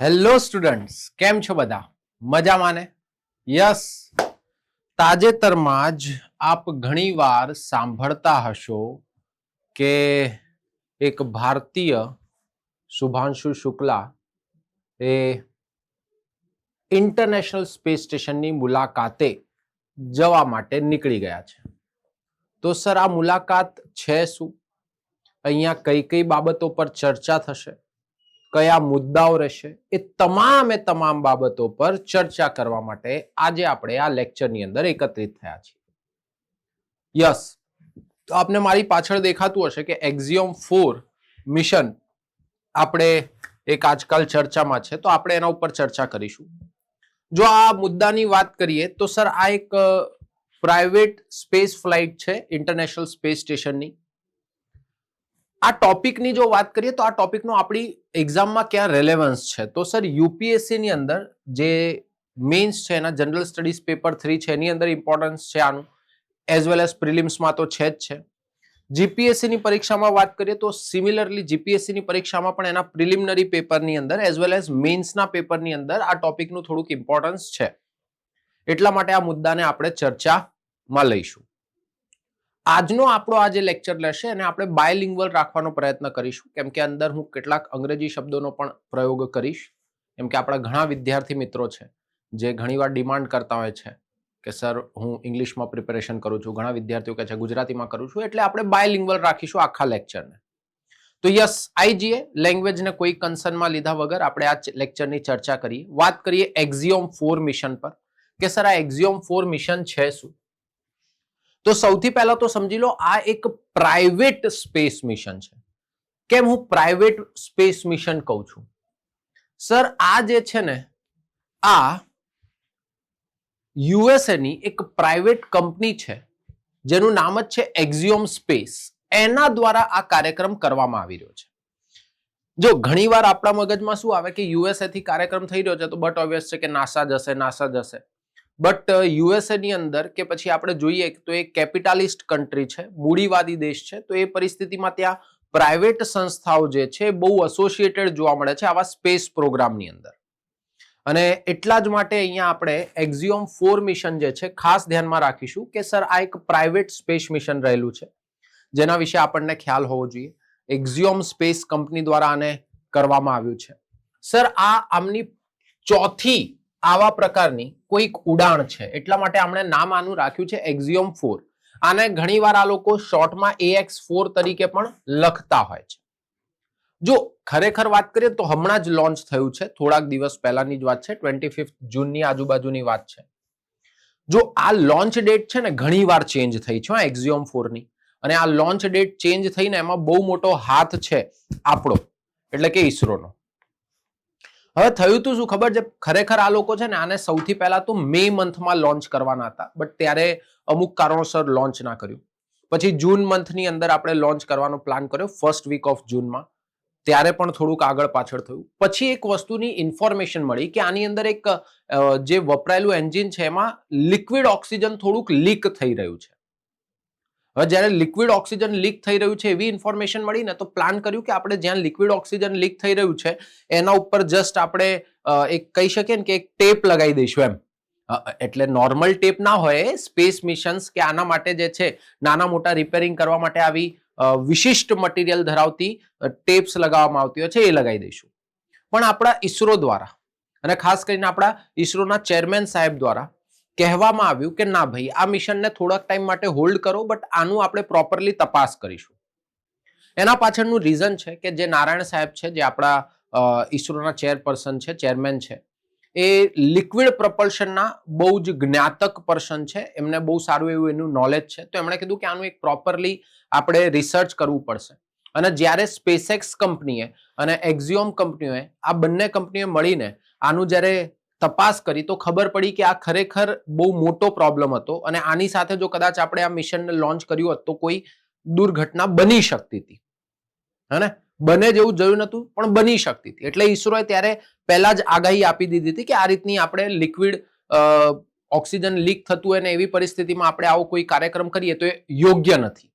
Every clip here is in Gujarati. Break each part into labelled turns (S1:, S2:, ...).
S1: હેલો સ્ટુડન્ટ્સ, કેમ છો બધા? મજામાં ને? યસ. તાજેતરમાં જ આપ ઘણીવાર સાંભળતા હશો કે એક ભારતીય શુભાંશુ શુક્લા એ ઇન્ટરનેશનલ સ્પેસ સ્ટેશનની મુલાકાતે જવા માટે નીકળી ગયા છે. તો સર, આ મુલાકાત છે શું? અહીંયા કઈ કઈ બાબતો પર ચર્ચા થશે, કયા મુદ્દાઓ રહેશે, એ તમામ બાબતો પર ચર્ચા કરવા માટે આજે આપણે આ લેક્ચરની અંદર એકત્રિત થયા છીએ. યસ, તો આપને મારી પાછળ દેખાતું હશે કે એક્ઝિયોમ 4 મિશન આપણે એક આજકાલ ચર્ચામાં છે, તો આપણે એના ઉપર ચર્ચા કરીશું. જો આ મુદ્દાની વાત કરીએ તો સર, આ એક પ્રાઇવેટ સ્પેસ ફ્લાઇટ છે ઇન્ટરનેશનલ સ્પેસ સ્ટેશનની. આ ટોપિકની જો વાત કરીએ તો આ ટોપિકનો આપણી એક્ઝામમાં ક્યાં રેલેવન્સ છે, તો સર યુપીએસસી ની અંદર જે મેઇન્સ છે એના જનરલ સ્ટડીઝ પેપર 3 છે એની અંદર ઇમ્પોર્ટન્સ છે આનું, એઝ વેલ એઝ પ્રિલિમ્સમાં તો છે જ છે. જીપીએસસી ની પરીક્ષામાં વાત કરીએ તો સિમિલરલી જીપીએસસી ની પરીક્ષામાં પણ એના પ્રિલિમિનરી પેપરની અંદર એઝ વેલ એઝ મેઇન્સના પેપરની અંદર આ ટોપિકનું થોડુંક ઇમ્પોર્ટન્સ છે. એટલા માટે આ મુદ્દાને આપણે ચર્ચામાં લઈશું. આજનો આપણો આ જે લેક્ચર લેશે અને આપણે બાયલિંગ્વલ રાખવાનો પ્રયત્ન કરીશું, કેમ કે અંદર હું કેટલાક અંગ્રેજી શબ્દોનો પણ પ્રયોગ કરીશ, કેમ કે આપણા ઘણા વિદ્યાર્થી મિત્રો છે જે ઘણીવાર ડિમાન્ડ કરતા હોય છે કે સર હું ઇંગ્લિશમાં પ્રિપેરેશન કરું છું, ઘણા વિદ્યાર્થીઓ કહે છે ગુજરાતીમાં કરું છું, એટલે આપણે બાયલિંગ્વલ રાખીશું આખા લેક્ચરને. તો યસ, આઈ જઈએ લેંગ્વેજને કોઈ કન્સર્નમાં લીધા વગર આપણે આ લેક્ચરની ચર્ચા કરીએ. વાત કરીએ એક્ઝિયોમ 4 મિશન પર કે સર આ એક્ઝિયોમ 4 મિશન છે શું? તો સૌથી પહેલા તો સમજી લો, આ એક પ્રાઇવેટ સ્પેસ મિશન છે. કેમ હું પ્રાઇવેટ સ્પેસ મિશન કહું છું? સર, આ જે છે ને, આ યુએસએ ની એક પ્રાઇવેટ કંપની છે જેનું નામ જ છે એક્ઝિયોમ સ્પેસ. એના દ્વારા આ કાર્યક્રમ કરવામાં આવી રહ્યો છે. જો ઘણીવાર આપણા મગજમાં શું આવે કે યુએસએ થી કાર્યક્રમ થઈ રહ્યો છે તો બટ ઓબ્વિયસ છે કે નાસા જશે. બટ યુએસએ ની અંદર કે પછી આપણે જોઈએ તો એ કેપિટાલિસ્ટ કન્ટ્રી છે, મૂડીવાદી દેશ છે, તો એ પરિસ્થિતિમાં ત્યાં પ્રાઇવેટ સંસ્થાઓ જે છે બહુ એસોસિએટેડ જોવા મળે છે આવા સ્પેસ પ્રોગ્રામની અંદર. અને એટલા જ માટે અહીંયા આપણે એક્ઝિયોમ 4 મિશન જે છે ખાસ ધ્યાનમાં રાખીશું કે સર આ એક પ્રાઇવેટ સ્પેસ મિશન રહેલું છે જેના વિશે આપણને ખ્યાલ હોવો જોઈએ. એક્ઝિયોમ સ્પેસ કંપની દ્વારા આને કરવામાં આવ્યું છે. સર, આ આમની ચોથી આવા પ્રકારની કોઈક ઉડાણ છે, એટલા માટે આપણે નામ આનું રાખ્યું છે એક્ઝિયોમ 4. આને ઘણીવાર આ લોકો શોર્ટમાં AX4 તરીકે પણ લખતા હોય છે. જો ખરેખર વાત કરીએ તો હમણાં જ લોન્ચ થયું છે, થોડાક દિવસ પહેલાની જ વાત છે, 25 જૂનની આજુબાજુની વાત છે. જો આ લોન્ચ ડેટ છે ને ઘણીવાર ચેન્જ થઈ છે એક્ઝિયોમ 4 ની, અને આ લોન્ચ ડેટ ચેન્જ થઈને એમાં બહુ મોટો હાથ છે આપણો, એટલે કે ઈસરોનો. હવે થયું તું શું ખબર છે? ખરેખર આ લોકો છે ને આને સૌથી પહેલા તો મે મંથમાં લોન્ચ કરવાના હતા, બટ ત્યારે અમુક કારણોસર લોન્ચ ના કર્યું. પછી જૂન મંથની અંદર આપણે લોન્ચ કરવાનો પ્લાન કર્યો, ફર્સ્ટ વીક ઓફ જૂનમાં, ત્યારે પણ થોડુંક આગળ પાછળ થયું. પછી એક વસ્તુની ઇન્ફોર્મેશન મળી કે આની અંદર એક જે વપરાયેલું એન્જિન છે એમાં લિક્વિડ ઓક્સિજન થોડુંક લીક થઈ રહ્યું છે. હવે જ્યારે લિક્વિડ ઓક્સિજન લીક થઈ રહ્યું છે એવી ઇન્ફોર્મેશન મળી ને, તો પ્લાન કર્યું કે આપણે જ્યાં લિક્વિડ ઓક્સિજન લીક થઈ રહ્યું છે એના ઉપર જસ્ટ આપણે એક કહી શકીએ ને કે એક ટેપ લગાવી દઈશું એમ. એટલે નોર્મલ ટેપ ના હોય, સ્પેસ મિશન્સ કે આના માટે જે છે નાના મોટા રિપેરિંગ કરવા માટે આવી વિશિષ્ટ મટીરિયલ ધરાવતી ટેપ્સ લગાવવામાં આવતી હોય છે, એ લગાવી દઈશું. પણ આપણા ઈસરો દ્વારા અને ખાસ કરીને આપણા ઈસરોના ચેરમેન સાહેબ દ્વારા કહેવામાં આવ્યું કે ના ભાઈ, આ મિશનને થોડાક ટાઈમ માટે હોલ્ડ કરો, બટ આનું આપણે પ્રોપરલી તપાસ કરીશું. એના પાછળનું રીઝન છે કે જે નારાયણ સાહેબ છે, જે આપણા ઈસરોના ચેરપર્સન છે, ચેરમેન છે, એ લિક્વિડ પ્રપલ્શનના બહુ જ જ્ઞાતક પર્સન છે, એમને બહુ સારું એવું એનું નોલેજ છે. તો એમણે કીધું કે આનું એક પ્રોપરલી આપણે રિસર્ચ કરવું પડશે. અને જ્યારે સ્પેસએક્સ કંપનીએ અને એક્ઝિયોમ કંપનીઓએ આ બંને કંપનીઓ મળીને આનું જ્યારે તપાસ કરી તો ખબર પડી કે આ ખરેખર બહુ મોટો પ્રોબ્લેમ હતો, અને આની સાથે જો કદાચ આપણે આ મિશનને લોન્ચ કર્યું હોત તો કોઈ દુર્ઘટના બની શકતી હતી. હે, બને જેવું જોયું નતું પણ બની શકતી હતી. એટલે ઈસરોએ ત્યારે પહેલા જ આગાહી આપી દીધી હતી કે આ રીતની આપણે લિક્વિડ ઓક્સિજન લીક થતું હોય ને એવી પરિસ્થિતિમાં આપણે આવો કોઈ કાર્યક્રમ કરીએ તો એ યોગ્ય નથી.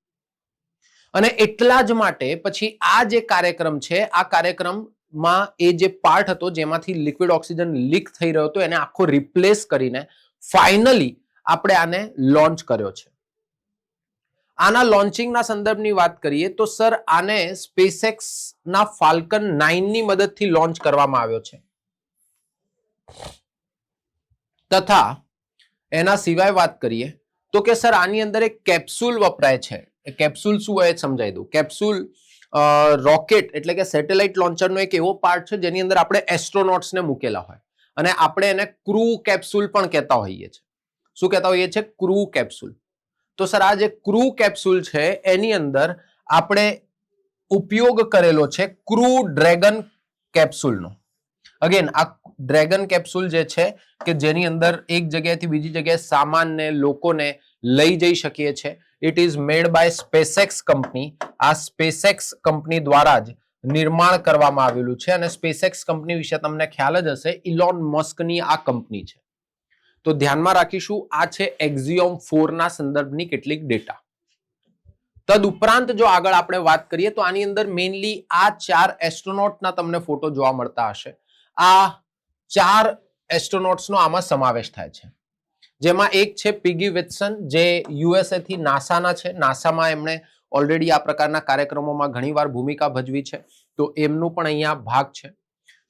S1: અને એટલા જ માટે પછી આ જે કાર્યક્રમ છે, આ કાર્યક્રમ માં એ જે પાર્ટ હતો જેમાંથી લિક્વિડ ઓક્સિજન લીક થઈ રહ્યો હતો એને આખો રિપ્લેસ કરીને ફાઇનલી આપણે આને લોન્ચ કર્યો છે. આના લોન્ચિંગના સંદર્ભની વાત કરીએ તો સર આને સ્પેસએક્સ ના ફાલ્કન 9 ની મદદથી લોન્ચ કરવામાં આવ્યો છે. તથા એના સિવાય વાત કરીએ તો કે સર આની અંદર એક કેપ્સ્યુલ વપરાય છે. કેપ્સ્યુલ શું હોય સમજાવી દઉં. કેપ્સ્યુલ રોકેટ એટલે કે સેટેલાઇટ લોન્ચરનો એક એવો પાર્ટ છે જેની અંદર આપણે એસ્ટ્રોનોટ્સને મૂકેલા હોય અને આપણે એને ક્રૂ કેપ્સ્યુલ પણ કહેતા હોઈએ છીએ. શું કહેતા હોઈએ છીએ? Crew capsule. તો સર આ જે ક્રૂ કેપ્સ્યુલ છે એની અંદર આપણે ઉપયોગ કરેલો છે ક્રૂ ડ્રેગન કેપ્સ્યુલનો. અગેન આ ડ્રેગન કેપ્સ્યુલ જે છે કે જેની અંદર એક જગ્યાએથી બીજી જગ્યાએ સામાનને લોકોને લઈ જઈ શકીએ છીએ. It is made by SpaceX company. આ સ્પેસએક્સ કંપની દ્વારા જ નિર્માણ કરવામાં આવેલું છે અને સ્પેસએક્સ કંપની વિશે તમને ખ્યાલ જ હશે. ઇલોન મસ્કની આ કંપની છે. તો ધ્યાનમાં રાખીશું આ છે એક્ઝિયોમ 4 ના સંદર્ભની કેટલીક ડેટા. તદુપરાંત જો આગળ આપણે વાત કરીએ તો આની અંદર મેઇનલી આ 4 એસ્ટ્રોનોટના તમને ફોટો જોવા મળતા હશે. આ 4 એસ્ટ્રોનોટ્સનો આમાં સમાવેશ થાય છે. જેમાં એક છે પિગી વિલ્સન જે યુએસએ થી નાસાના છે. નાસામાં એમણે ઓલરેડી આ પ્રકારના કાર્યક્રમોમાં ઘણીવાર ભૂમિકા ભજવી છે તો એમનું પણ અહીંયા ભાગ છે.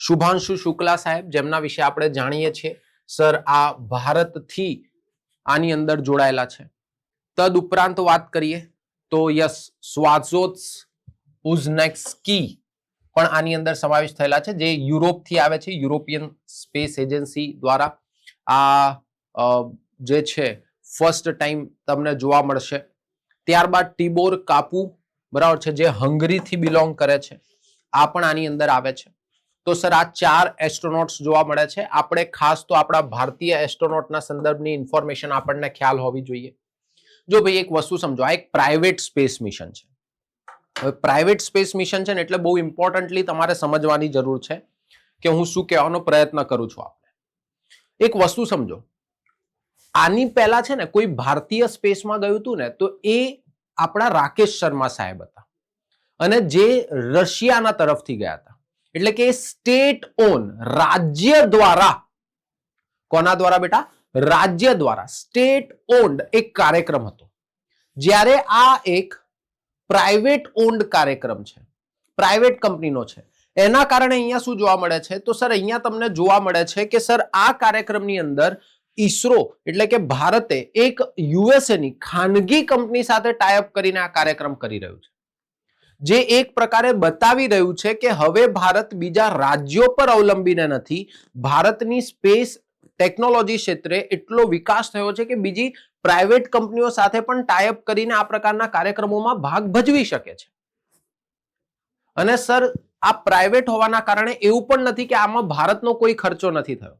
S1: શુભાંશુ શુક્લા સાહેબ જેમના વિશે આપણે જાણીએ છીએ સર આ ભારતથી આની અંદર જોડાયેલા છે. તદ ઉપરાંત વાત કરીએ તો યસ સ્વાઝોત્સ ઉઝનેક્સ્કી પણ આની અંદર સમાવેશ થયેલા છે જે યુરોપથી આવે છે. યુરોપિયન સ્પેસ એજન્સી દ્વારા આ જે છે ફર્સ્ટ ટાઈમ તમને જોવા મળશે. ત્યારબાદ ટિબોર કાપુ બરાબર છે જે હંગરીથી બિલોંગ કરે છે. આ પણ આની અંદર આવે છે. તો સર આ 4 એસ્ટ્રોનોટ્સ જોવા મળે છે. આપણે ખાસ તો આપણા ભારતીય એસ્ટ્રોનોટના સંદર્ભની ઇન્ફોર્મેશન આપણને ખ્યાલ હોવી જોઈએ. જો ભાઈ એક વસ્તુ સમજો, આ એક પ્રાઇવેટ સ્પેસ મિશન છે. હવે પ્રાઇવેટ સ્પેસ મિશન છે ને એટલે બહુ ઇમ્પોર્ટન્ટલી તમારે સમજવાની જરૂર છે કે હું શું કહેવાનો પ્રયત્ન કરું છું. આપણે એક વસ્તુ સમજો, આની પહેલા છે ને કોઈ ભારતીય સ્પેસમાં ગયું હતું ને તો એ આપણા રાકેશ શર્મા સાહેબ હતા અને જે રશિયાના તરફથી ગયા હતા. એટલે કે સ્ટેટ ઓન રાજ્ય દ્વારા, કોના દ્વારા બેટા? રાજ્ય દ્વારા સ્ટેટ ઓન્ડ એક કાર્યક્રમ હતો. જ્યારે આ એક પ્રાઇવેટ ઓન્ડ કાર્યક્રમ છે, પ્રાઇવેટ કંપનીનો છે, એના કારણે અહીંયા શું જોવા મળે છે તો સર અહીંયા તમને જોવા મળે છે કે સર આ કાર્યક્રમની અંદર ઈસરો એટલે કે ભારતે એક યુએસએની ખાનગી કંપની સાથે ટાઈઅપ કરીને આ કાર્યક્રમ કરી રહ્યું છે. જે એક પ્રકારે બતાવી રહ્યું છે કે હવે ભારત બીજા રાજ્યો પર અવલંબીને નથી. ભારતની સ્પેસ ટેકનોલોજી ક્ષેત્રે એટલો વિકાસ થયો છે કે બીજી પ્રાઇવેટ કંપનીઓ સાથે પણ ટાઈઅપ કરીને આ પ્રકારના કાર્યક્રમોમાં ભાગ ભજવી શકે છે. અને સર આ પ્રાઇવેટ હોવાના કારણે એવું પણ નથી કે આમાં ભારતનો કોઈ ખર્ચો નથી થયો.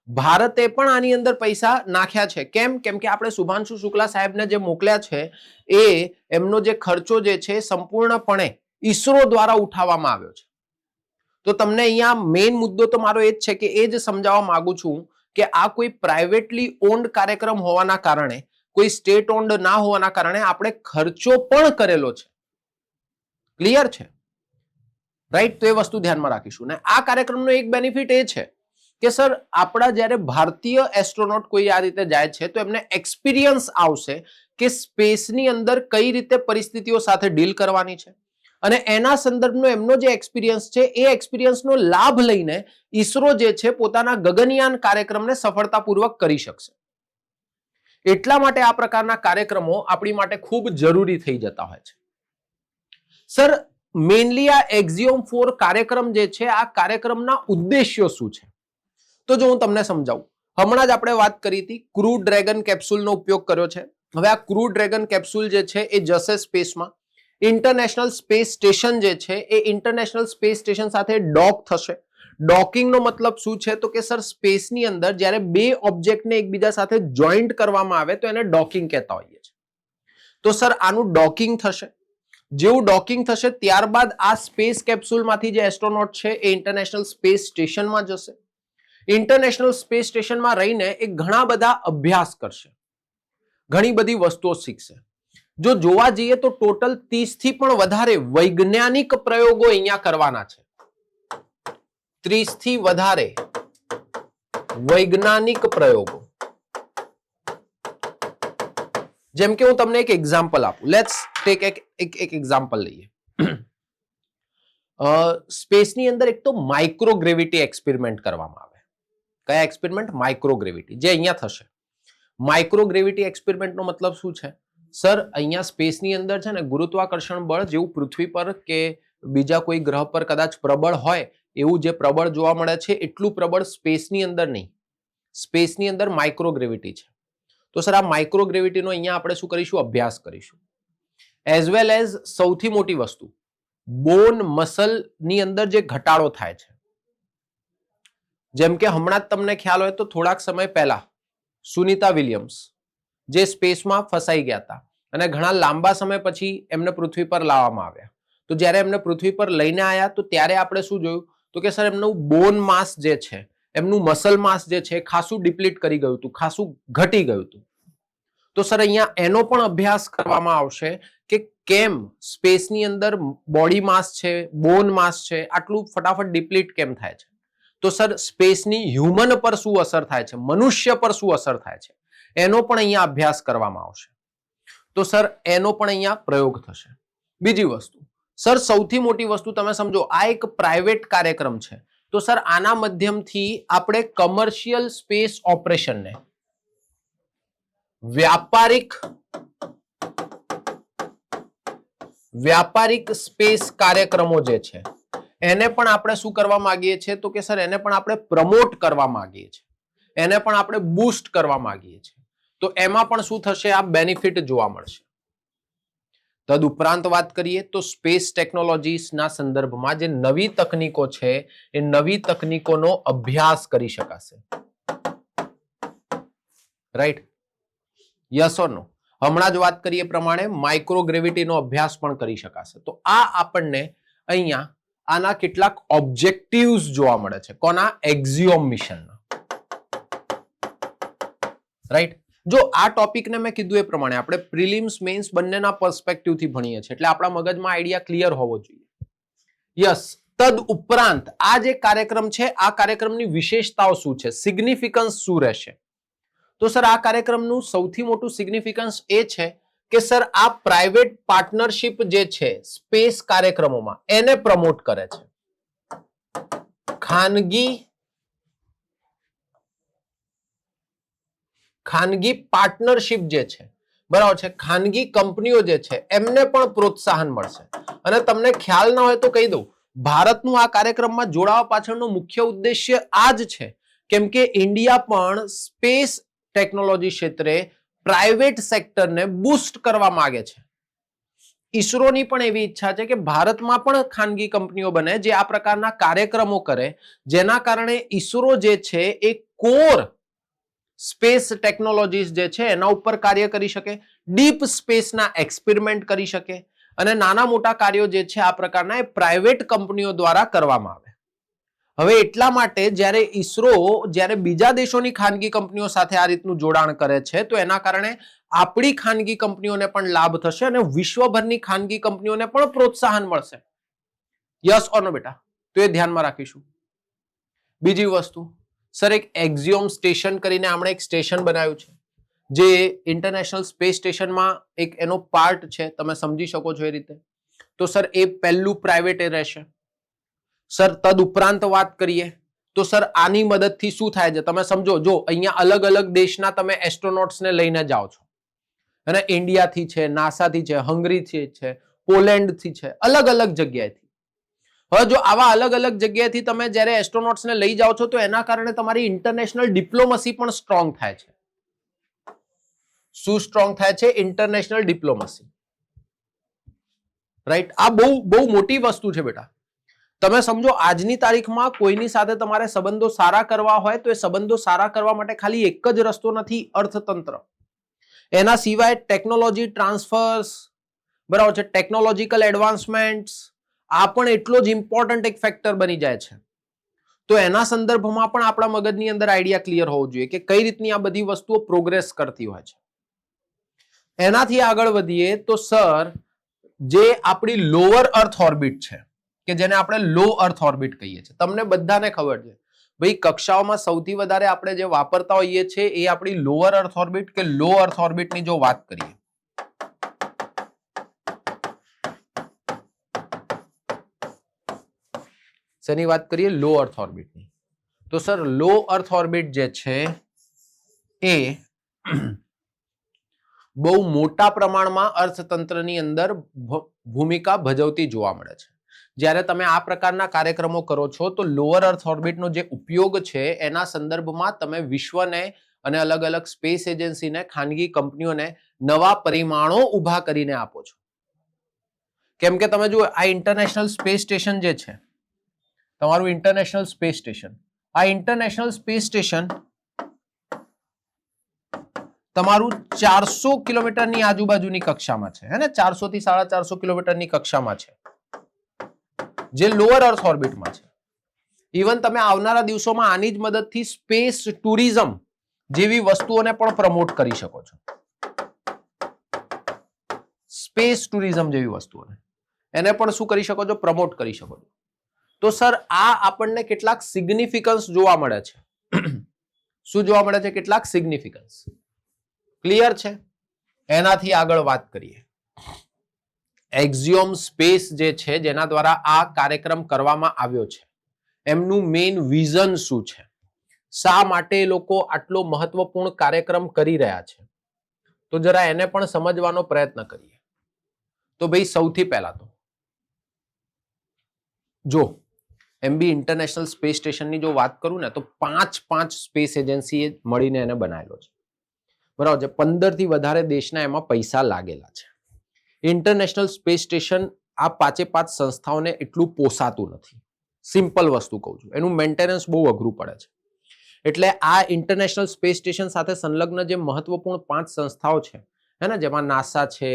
S1: ભારતે પણ આની અંદર પૈસા નાખ્યા છે. કેમ? કેમ કે આપણે શુભાંશુ શુક્લા સાહેબને જે મોકલ્યા છે એ એમનો જે ખર્ચો જે છે સંપૂર્ણપણે ઈસરો દ્વારા ઉઠાવવામાં આવ્યો છે. તો તમને અહીંયા મેઇન મુદ્દો તો મારો એ જ છે કે એ જ સમજાવવા માંગુ છું કે આ કોઈ પ્રાઇવેટલી ઓન્ડ કાર્યક્રમ હોવાના કારણે, કોઈ સ્ટેટ ઓન્ડ ના હોવાના કારણે આપણે ખર્ચો પણ કરેલો છે. ક્લિયર છે? રાઈટ? તો એ વસ્તુ ધ્યાનમાં રાખીશું. ને આ કાર્યક્રમનો એક બેનિફિટ એ છે કે સર આપણા જ્યારે ભારતીય એસ્ટ્રોનોટ કોઈ આ રીતે જાય છે તો એમને એક્સપિરિયન્સ આવશે કે સ્પેસની અંદર કઈ રીતે પરિસ્થિતિઓ સાથે ડીલ કરવાની છે અને એના સંદર્ભનો એમનો જે એક્સપિરિયન્સ છે એ એક્સપિરિયન્સનો લાભ લઈને ઈસરો જે છે પોતાના ગગનયાન કાર્યક્રમને સફળતાપૂર્વક કરી શકશે. એટલા માટે આ પ્રકારના કાર્યક્રમો આપણી માટે ખૂબ જરૂરી થઈ જતા હોય છે. સર મેઇનલી આ એક્ઝિયોમ 4 કાર્યક્રમ જે છે આ કાર્યક્રમના ઉદ્દેશ્યો શું છે તો જો હું તમને સમજાવું. હમણાં જ આપણે વાત કરી હતી ક્રૂ ડ્રેગન કેપ્સ્યુલનો ઉપયોગ કર્યો છે. હવે આ ક્રૂ ડ્રેગન કેપ્સ્યુલ જે છે એ જશે સ્પેસમાં. ઇન્ટરનેશનલ સ્પેસ સ્ટેશન જે છે એ ઇન્ટરનેશનલ સ્પેસ સ્ટેશન સાથે ડોક થશે. ડોકિંગનો મતલબ શું છે તો કે સર સ્પેસની અંદર જ્યારે બે ઓબ્જેક્ટને એકબીજા સાથે જોઈન્ટ કરવામાં આવે તો એને ડોકિંગ કહેતા હોઈએ છીએ. તો સર આનું ડોકિંગ થશે. જેવું ડોકિંગ થશે ત્યારબાદ આ સ્પેસ કેપ્સ્યુલમાંથી જે એસ્ટ્રોનોટ છે એ ઇન્ટરનેશનલ સ્પેસ સ્ટેશનમાં જશે. ઇન્ટરનેશનલ સ્પેસ સ્ટેશનમાં રહીને એ ઘણા બધા અભ્યાસ કરશે, ઘણી બધી વસ્તુઓ શીખશે. જો જોવા જઈએ તો ટોટલ 30 થી પણ વધારે વૈજ્ઞાનિક પ્રયોગો અહીંયા કરવાના છે. 30 થી વધારે વૈજ્ઞાનિક પ્રયોગો. જેમ કે હું તમને એક એક્ઝામ્પલ આપું. લેટ્સ ટેક એક એક્ઝામ્પલ લઈએ. સ્પેસની અંદર એક તો માઇક્રોગ્રેવિટી એક્સપેરિમેન્ટ કરવામાં આવે. કયા એક્સપેરિમેન્ટ? માઇક્રોગ્રેવિટી, જે અહીંયા થશે. માઇક્રોગ્રેવિટી એક્સપેરિમેન્ટનો મતલબ શું છે? સર, અહીંયા સ્પેસની અંદર છે ને ગુરુત્વાકર્ષણ બળ જેવું પૃથ્વી પર કે બીજા કોઈ ગ્રહ પર કદાચ પ્રબળ હોય એવું જે પ્રબળ જોવા મળે છે એટલું પ્રબળ સ્પેસની અંદર નહીં. સ્પેસની અંદર માઇક્રોગ્રેવિટી છે. તો સર, આ માઇક્રોગ્રેવિટીનો અહીંયા આપણે શું કરીશું? અભ્યાસ કરીશું. એઝ વેલ એઝ સૌથી મોટી વસ્તુ, બોન મસલની અંદર જે ઘટાડો થાય છે. જેમ કે હમણાં જ તમને ખ્યાલ હોય તો થોડાક સમય પહેલા સુનિતા વિલિયમ્સ જે સ્પેસમાં ફસાઈ ગયા હતા અને ઘણા લાંબા સમય પછી એમને પૃથ્વી પર લાવવામાં આવ્યા. તો જ્યારે એમને પૃથ્વી પર લઈને આવ્યા તો ત્યારે આપણે શું જોયું? તો કે સર, એમનું બોન માસ જે છે, એમનું મસલ માસ જે છે ખાસું ડિપ્લીટ કરી ગયું હતું, ખાસું ઘટી ગયું હતું. તો સર, અહીંયા એનો પણ અભ્યાસ કરવામાં આવશે કે કેમ સ્પેસની અંદર બોડી માસ છે, બોન માસ છે, આટલું ફટાફટ ડિપ્લીટ કેમ થાય છે. તો સર, સ્પેસની હ્યુમન પર શું અસર થાય છે, મનુષ્ય પર શું અસર થાય છે, એનો પણ અહીંયા અભ્યાસ કરવામાં આવશે. તો સર, એનો પણ અહીંયા પ્રયોગ થશે. બીજી વસ્તુ, સર, સૌથી મોટી વસ્તુ તમે સમજો, આ એક પ્રાઇવેટ કાર્યક્રમ છે. તો સર, આના માધ્યમથી આપણે કમર્શિયલ સ્પેસ ઓપરેશનને, વ્યાપારિક સ્પેસ કાર્યક્રમો જે છે એને પણ આપણે શું કરવા માંગીએ છીએ? તો કે સર, એને પણ આપણે પ્રમોટ કરવા માંગીએ છીએ, એને પણ આપણે બૂસ્ટ કરવા માંગીએ છીએ. તો એમાં પણ શું થશે? આ બેનિફિટ જોવા મળશે. તદુપરાંત વાત કરીએ તો સ્પેસ ટેકનોલોજીસના સંદર્ભમાં જે નવી તકનીકો છે એ નવી તકનીકોનો અભ્યાસ કરી શકાશે. રાઈટ? યસ ઓર નો? હમણાં જ વાત કરીએ પ્રમાણે માઇક્રોગ્રેવિટીનો અભ્યાસ પણ કરી શકાશે. તો આ આપણને અહીંયા આના કેટલાક ઓબ્જેક્ટિવ્સ જોવા મળે છે. કોના? એક્ઝિયોમ મિશનના. રાઈટ? જો આ ટોપિકને મેં કીધું એ પ્રમાણે આપણે પ્રિલિમ્સ મેન્સ બંનેના પર્સપેક્ટિવથી ભણીએ છીએ એટલે આપણા મગજમાં આઈડિયા ક્લિયર હોવો જોઈએ. યસ. તદ ઉપરાંત આ જે કાર્યક્રમ છે આ કાર્યક્રમની વિશેષતાઓ શું છે, સિગ્નિફિકન્સ શું રહેશે? તો સર, આ કાર્યક્રમનું સૌથી મોટું સિગ્નિફિકન્સ એ છે કે સર, આ પ્રાઇવેટ પાર્ટનરશિપ જે છે સ્પેસ કાર્યક્રમોમાં એને પ્રમોટ કરે છે. ખાનગી પાર્ટનરશિપ જે છે, બરાબર છે, ખાનગી કંપનીઓ જે છે એમને પણ પ્રોત્સાહન મળશે. અને તમને ખ્યાલ ના હોય તો કહી દઉં, ભારતનું આ કાર્યક્રમમાં જોડાવા પાછળનો મુખ્ય ઉદ્દેશ્ય આ જ છે કેમ કે ઇન્ડિયા પણ સ્પેસ ટેકનોલોજી ક્ષેત્રે પ્રાઇવેટ સેક્ટરને બૂસ્ટ કરવા માંગે છે. ઈસરોની પણ એવી ઈચ્છા છે કે ભારતમાં પણ ખાનગી કંપનીઓ બને જે આ પ્રકારના કાર્યક્રમો કરે, જેના કારણે ઈસરો જે છે એ કોર સ્પેસ ટેકનોલોજીસ જે છે એના ઉપર કાર્ય કરી શકે, ડીપ સ્પેસના એક્સપેરિમેન્ટ કરી શકે અને નાના મોટા કાર્યો જે છે આ પ્રકારના એ પ્રાઇવેટ કંપનીઓ દ્વારા કરવામાં આવે. હવે એટલા માટે જ્યારે ઈસરો જ્યારે બીજા દેશોની ખાનગી કંપનીઓ સાથે આ રીતનું જોડાણ કરે છે તો એના કારણે આપણી ખાનગી કંપનીઓને પણ લાભ થશે અને વિશ્વભરની ખાનગી કંપનીઓને પણ પ્રોત્સાહન મળશે. યસ ઓર નો બેટા? તો એ ધ્યાનમાં રાખીશું. બીજી વસ્તુ, સર, એક એક્ઝિયોમ સ્ટેશન કરીને આપણે એક સ્ટેશન બનાવ્યું છે જે ઇન્ટરનેશનલ સ્પેસ સ્ટેશનમાં એક એનો પાર્ટ છે, તમે સમજી શકો છો એ રીતે. તો સર, એ પહેલું પ્રાઇવેટ રહેશે. સર, તદ ઉપરાંત વાત કરીએ તો સર, આની મદદથી શું થાય છે તમે સમજો. જો અહીંયા અલગ અલગ દેશના તમે એસ્ટ્રોનોટ્સને લઈને જાઓ છો અને ઇન્ડિયાથી છે, નાસાથી છે, હંગરીથી છે, પોલેન્ડથી છે, અલગ અલગ જગ્યાએથી. હવે જો આવા અલગ અલગ જગ્યાએથી તમે જ્યારે એસ્ટ્રોનોટ્સને લઈ જાઓ છો તો એના કારણે તમારી ઇન્ટરનેશનલ ડિપ્લોમસી પણ સ્ટ્રોંગ થાય છે. શું સ્ટ્રોંગ થાય છે? International diplomacy. રાઈટ? આ બહુ મોટી વસ્તુ છે બેટા. તમે સમજો, આજની તારીખમાં કોઈની સાથે તમારે સંબંધો સારા કરવા હોય તો એ સંબંધો સારા કરવા માટે ખાલી એક જ રસ્તો નથી, અર્થતંત્ર. એના સિવાય ટેકનોલોજી ટ્રાન્સફર્સ, બરાબર છે, ટેકનોલોજીકલ એડવાન્સમેન્ટ્સ, આ પણ એટલો જ ઇમ્પોર્ટન્ટ એક ફેક્ટર બની જાય છે. તો એના સંદર્ભમાં પણ આપણા મગજની અંદર આઈડિયા ક્લિયર હોવો જોઈએ કે કઈ રીતની આ બધી વસ્તુઓ પ્રોગ્રેસ કરતી હોય છે. એનાથી આગળ વધીએ તો સર, જે આપણી લોઅર અર્થ ઓર્બિટ છે કે જેને આપણે લો અર્થ ઓર્બિટ કહીએ છીએ. તમને બધાને ખબર છે ભાઈ, કક્ષાઓમાં સૌથી વધારે આપણે જે વાપરતા હોઈએ છીએ એ આપણી લોઅર અર્થ ઓર્બિટ કે લો અર્થ ઓર્બિટની જો વાત કરીએ, શેની વાત કરીએ? લો અર્થ ઓર્બિટની. તો સર લો અર્થ ઓર્બિટ જે છે એ બહુ મોટા પ્રમાણમાં અર્થતંત્રની અંદર ભૂમિકા ભજવતી જોવા મળે છે. જ્યારે તમે આ પ્રકારના કાર્યક્રમો કરો છો તો લોઅર અર્થ ઓર્બિટનો જે ઉપયોગ છે એના સંદર્ભમાં તમે વિશ્વને અને અલગ અલગ સ્પેસ એજન્સીને, ખાનગી કંપનીઓને નવા પરિમાણો ઊભા કરીને આપો છો. કેમ કે તમે જુઓ, આ ઇન્ટરનેશનલ સ્પેસ સ્ટેશન જે છે, તમારું ઇન્ટરનેશનલ સ્પેસ સ્ટેશન, આ ઇન્ટરનેશનલ સ્પેસ સ્ટેશન તમારું 400 કિલોમીટરની આજુબાજુની કક્ષામાં છે, હે ને? 400 થી 450 કિલોમીટરની કક્ષામાં છે, જે લોઅર અર્થ ઓર્બિટમાં છે. ઇવન તમે આવનારા દિવસોમાં આની જ મદદથી સ્પેસ ટુરિઝમ જેવી વસ્તુઓને પણ પ્રમોટ કરી શકો છો. સ્પેસ ટુરિઝમ જેવી વસ્તુઓને એને પણ શું કરી શકો છો? પ્રમોટ કરી શકો છો. તો સર આ આપણને કેટલાક સિગ્નિફિકન્સ જોવા મળે છે. શું જોવા મળે છે? કેટલાક સિગ્નિફિકન્સ. ક્લિયર છે? એનાથી આગળ વાત કરીએ. એક્ઝિયોમ સ્પેસ જે છે, જેના દ્વારા આ કાર્યક્રમ કરવામાં આવ્યો છે, એમનું મેઇન વિઝન શું છે? શા માટે લોકો આટલો મહત્વપૂર્ણ કાર્યક્રમ કરી રહ્યા છે? તો જરા એને પણ સમજવાનો પ્રયત્ન કરીએ. તો ભાઈ સૌથી પહેલા તો જો એમબી ઇન્ટરનેશનલ સ્પેસ સ્ટેશનની જો વાત કરું ને, તો પાંચ સ્પેસ એજન્સીએ મળીને એને બનાવેલો છે, બરાબર છે. 15 થી વધારે દેશના એમાં પૈસા લાગેલા છે. ઇન્ટરનેશનલ સ્પેસ સ્ટેશન આ 5 સંસ્થાઓને એટલું પોસાતું નથી. સિમ્પલ વસ્તુ કહું છું, એનું મેન્ટેનન્સ બહુ અઘરું પડે છે. એટલે આ ઇન્ટરનેશનલ સ્પેસ સ્ટેશન સાથે સંલગ્ન જે મહત્વપૂર્ણ 5 સંસ્થાઓ છે, હે ને, જેમાં નાસા છે,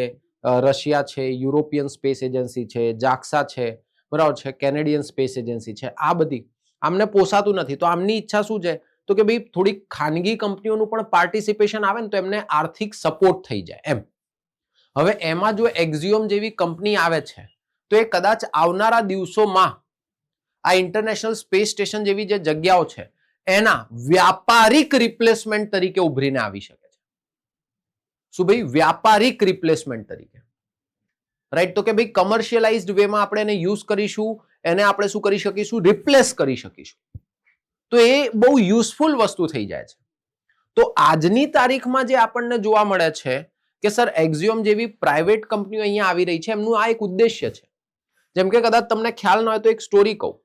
S1: રશિયા છે, યુરોપિયન સ્પેસ એજન્સી છે, જાક્સા છે, બરાબર છે, કેનેડિયન સ્પેસ એજન્સી છે, આ બધી આમને પોસાતું નથી. તો આમની ઈચ્છા શું છે? તો કે ભાઈ થોડીક ખાનગી કંપનીઓનું પણ પાર્ટિસિપેશન આવે ને તો એમને આર્થિક સપોર્ટ થઈ જાય એમ. હવે એમાં જો એક્ઝિયોમ જેવી કંપની આવે છે તો એ કદાચ આવનારા દિવસોમાં આ ઇન્ટરનેશનલ સ્પેસ સ્ટેશન જેવી જે જગ્યાઓ છે એના વ્યાપારિક રિપ્લેસમેન્ટ તરીકે ઉભરીને આવી શકે છે. શું ભાઈ? વ્યાપારિક રિપ્લેસમેન્ટ તરીકે, રાઈટ? તો કે ભાઈ કમર્શિયલાઇઝ્ડ વેમાં આપણે એને યુઝ કરીશું, એને આપણે શું કરી શકીશું? રિપ્લેસ કરી શકીશું. તો એ બહુ યુઝફુલ વસ્તુ થઈ જાય છે. તો આજની તારીખમાં જે આપણને જોવા મળે છે કે સર એક્ઝિયોમ જેવી પ્રાઇવેટ કંપનીઓ અહીંયા આવી રહી છે, એમનું આ એક ઉદ્દેશ્ય છે. જેમ કે કદાચ તમને ખ્યાલ ન હોય તો એક સ્ટોરી કહું.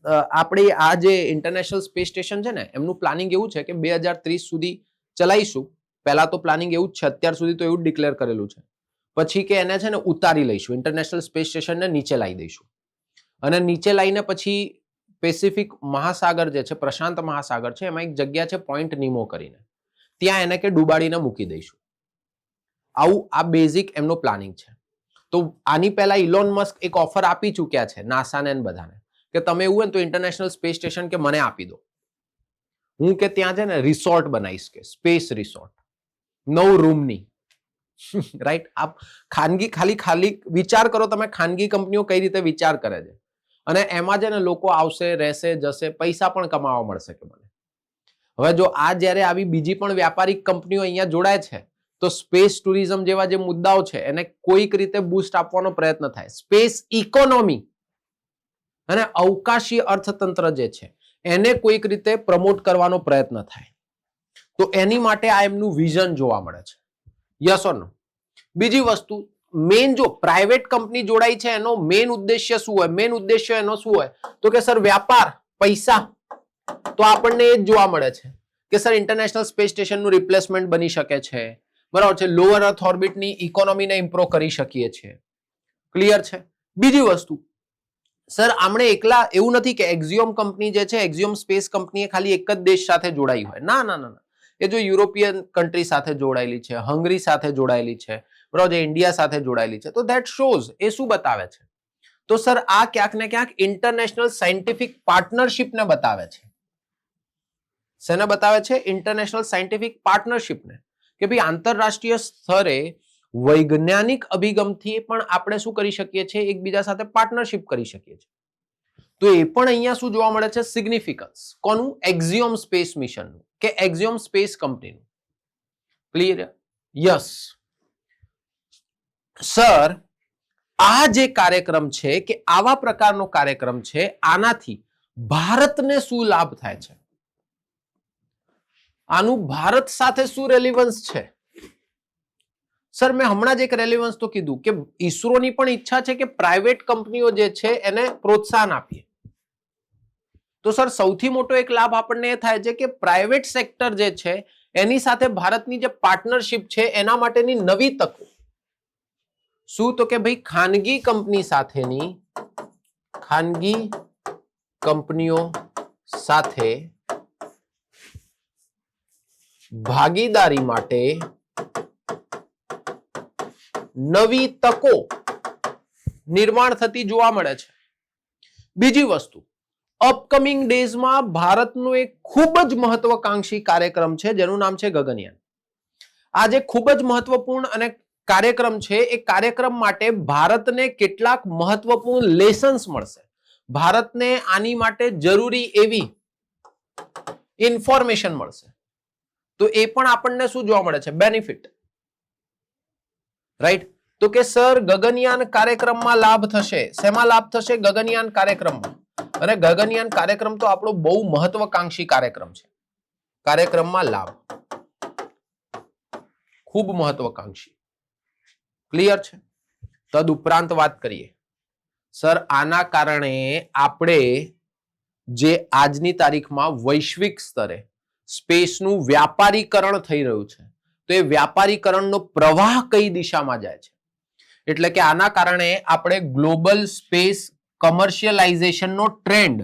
S1: આપણી આ જે ઇન્ટરનેશનલ સ્પેસ સ્ટેશન છે ને, એમનું પ્લાનિંગ એવું છે કે 2030 સુધી ચલાવીશું. પહેલા તો પ્લાનિંગ એવું જ છે, અત્યાર સુધી તો એવું જ ડિક્લેર કરેલું છે. પછી કે એને છે ને ઉતારી લઈશું, ઇન્ટરનેશનલ સ્પેસ સ્ટેશનને નીચે લાવી દઈશું, અને નીચે લાવીને પછી પેસિફિક મહાસાગર જે છે, પ્રશાંત મહાસાગર છે, એમાં એક જગ્યા છે પોઈન્ટ નિમો કરીને, ત્યાં એને કે ડુબાડીને મૂકી દઈશું. આવું આ બેઝિક એમનો પ્લાનિંગ છે. તો આની પહેલા ઇલોન મસ્ક એક ઓફર આપી ચૂક્યા છે નાસાને બધાને કે તમે એવું હોય ને તો ઇન્ટરનેશનલ સ્પેસ સ્ટેશન કે મને આપી દો, હું કે ત્યાં છે ને રિસોર્ટ બનાવીશ, કે સ્પેસ રિસોર્ટ 9 રૂમની, રાઈટ? આપ ખાલી વિચાર કરો તમે, ખાનગી કંપનીઓ કઈ રીતે વિચાર કરે છે, અને એમાં છે ને લોકો આવશે, રહેશે, જશે, પૈસા પણ કમાવા મળશે કે મને. હવે જો આ જ્યારે આવી બીજી પણ વ્યાપારિક કંપનીઓ અહીંયા જોડાય છે તો સ્પેસ ટુરિઝમ જેવા જે મુદ્દાઓ છે એને કોઈક રીતે બૂસ્ટ આપવાનો પ્રયત્ન થાય. સ્પેસ ઇકોનોમી અને અવકાશી અર્થતંત્ર જે છે એને કોઈક રીતે પ્રમોટ કરવાનો પ્રયત્ન થાય. તો એની માટે આ એમનું વિઝન જોવા મળે છે. યસ ઓર નો? બીજી વસ્તુ, મેઇન જો પ્રાઇવેટ કંપની જોડાઈ છે એનો મેઇન ઉદ્દેશ્ય શું હોય? મેઇન ઉદ્દેશ્ય એનો શું હોય? તો કે સર વ્યાપાર, પૈસા. તો આપણને એ જ જોવા મળે છે કે સર ઇન્ટરનેશનલ સ્પેસ સ્ટેશનનું રિપ્લેસમેન્ટ બની શકે છે, બરાબર છે, લોઅર અર્થ ઓર્બિટની ઇકોનોમીને ઇમ્પ્રૂવ કરી શકીએ છીએ. ક્લિયર છે? બીજી વસ્તુ, સર આમણે એકલા એવું નથી કે એક્ઝિયોમ કંપની જે છે, એક્ઝિયોમ સ્પેસ કંપની એ ખાલી એક જ દેશ સાથે જોડાઈ હોય. ના ના ના, એ જો યુરોપિયન કન્ટ્રી સાથે જોડાયેલી છે, હંગરી સાથે જોડાયેલી છે, બરાબર છે, ઇન્ડિયા સાથે જોડાયેલી છે. તો ધેટ શોઝ, એ શું બતાવે છે? તો સર આ ક્યાંક ને ક્યાંક ઇન્ટરનેશનલ સાયન્ટિફિક પાર્ટનરશિપને બતાવે છે. શેને બતાવે છે? ઇન્ટરનેશનલ સાયન્ટિફિક પાર્ટનરશિપને. કે ભાઈ આંતરરાષ્ટ્રીય સ્તરે વૈજ્ઞાનિક અભિગમથી પણ આપણે શું કરી શકીએ છીએ, એકબીજા સાથે પાર્ટનરશિપ કરી શકીએ છીએ. તો એ પણ અહીંયા શું જોવા મળે છે, સિગ્નિફિકન્સ. કોનું? એક્ઝિયોમ સ્પેસ મિશનનું કે એક્ઝિયોમ સ્પેસ કંપનીનું. ક્લિયર? યસ સર, આ જે કાર્યક્રમ છે કે આવા પ્રકારનો કાર્યક્રમ છે, આનાથી ભારતને શું લાભ થાય છે? આનું ભારત સાથે શું રેલિવન્સ છે? સર મેં હમણાં જ એક રેલિવન્સ તો કીધું કે ઈસરોની પણ ઈચ્છા છે કે પ્રાઇવેટ કંપનીઓ જે છે એને પ્રોત્સાહન આપીએ. તો સર સૌથી મોટો એક લાભ આપણને એ થાય છે કે પ્રાઇવેટ સેક્ટર જે છે એની સાથે ભારતની જે પાર્ટનરશિપ છે એના માટેની નવી તકો. શું? તો કે ભાઈ ખાનગી કંપની સાથેની ખાનગી કંપનીઓ સાથે ભાગીદારી માટે નવી તકો નિર્માણ થતી જોવા મળે છે. બીજી વસ્તુ, અપકમિંગ ડેઝમાં ભારતનું એક ખૂબ જ મહત્વકાંક્ષી કાર્યક્રમ છે જેનું નામ છે ગગનયાન. આ જે ખૂબ જ મહત્વપૂર્ણ અને કાર્યક્રમ છે એ કાર્યક્રમ માટે ભારતને કેટલાક મહત્વપૂર્ણ લેસન્સ મળશે. ભારતને આની માટે જરૂરી એવી ઇન્ફોર્મેશન મળશે. તો એ પણ આપણને શું જોવા મળે છે? બેનિફિટ. રાઈટ? તો કે સર ગગનયાન કાર્યક્રમમાં લાભ થશે. શેમાં લાભ થશે? ગગનયાન કાર્યક્રમમાં. અને ગગનયાન કાર્યક્રમ તો આપણો બહુ મહત્વકાંક્ષી કાર્યક્રમ છે. કાર્યક્રમમાં લાભ ખૂબ મહત્વકાંક્ષી. ક્લિયર છે? તદ ઉપરાંત વાત કરીએ સર, આના કારણે આપણે જે આજની તારીખમાં વૈશ્વિક સ્તરે સ્પેસનું વ્યાપારીકરણ થઈ રહ્યું છે, તો એ વ્યાપારીકરણનો પ્રવાહ કઈ દિશામાં જાય છે? એટલે કે આના કારણે આપણે ગ્લોબલ સ્પેસ કમર્શિયલાઇઝેશનનો ટ્રેન્ડ,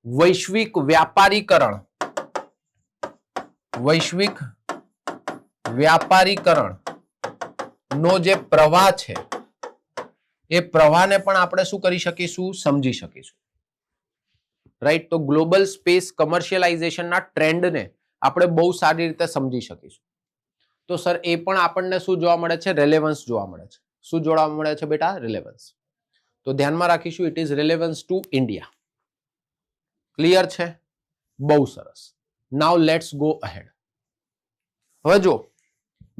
S1: વૈશ્વિક વ્યાપારીકરણ નો જે પ્રવાહ છે એ પ્રવાહને પણ આપણે શું કરી શકીશું? સમજી શકીશું. રાઈટ? તો ગ્લોબલ સ્પેસ કમર્શિયલાઇઝેશનના ટ્રેન્ડને આપણે બહુ સારી રીતે સમજી શકીશું. તો સર એ પણ આપણને શું જોવા મળે છે? રેલેવન્સ જોવા મળે છે. શું જોવા મળે છે બેટા? રેલેવન્સ. તો ધ્યાનમાં રાખીશું, it is relevance to India. Clear છે? બહુ સરસ. Now let's go ahead. હવે જો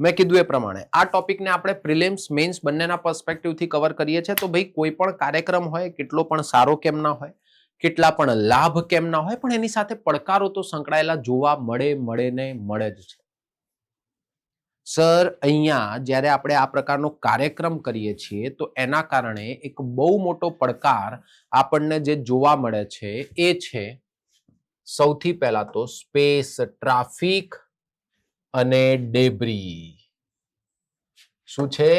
S1: મેં કીધું એ પ્રમાણે આ ટોપિકને આપણે પ્રિલિમ્સ મેન્સ બંનેના પર્સપેક્ટિવથી કવર કરીએ છીએ. તો ભાઈ કોઈ પણ કાર્યક્રમ હોય, કેટલો પણ સારો કેમ ના હોય, કેટલા પણ લાભ કેમ ના હોય, પણ એની સાથે પડકારો તો સંકળાયેલા જોવા મળે જ છે. સર અહીંયા જ્યારે આપણે આ પ્રકારનો કાર્યક્રમ કરીએ છીએ તો એના કારણે એક બહુ મોટો પડકાર આપણને જે જોવા મળે છે એ છે સૌથી પહેલા તો સ્પેસ ટ્રાફિક અને ડેબ્રી. શું છે?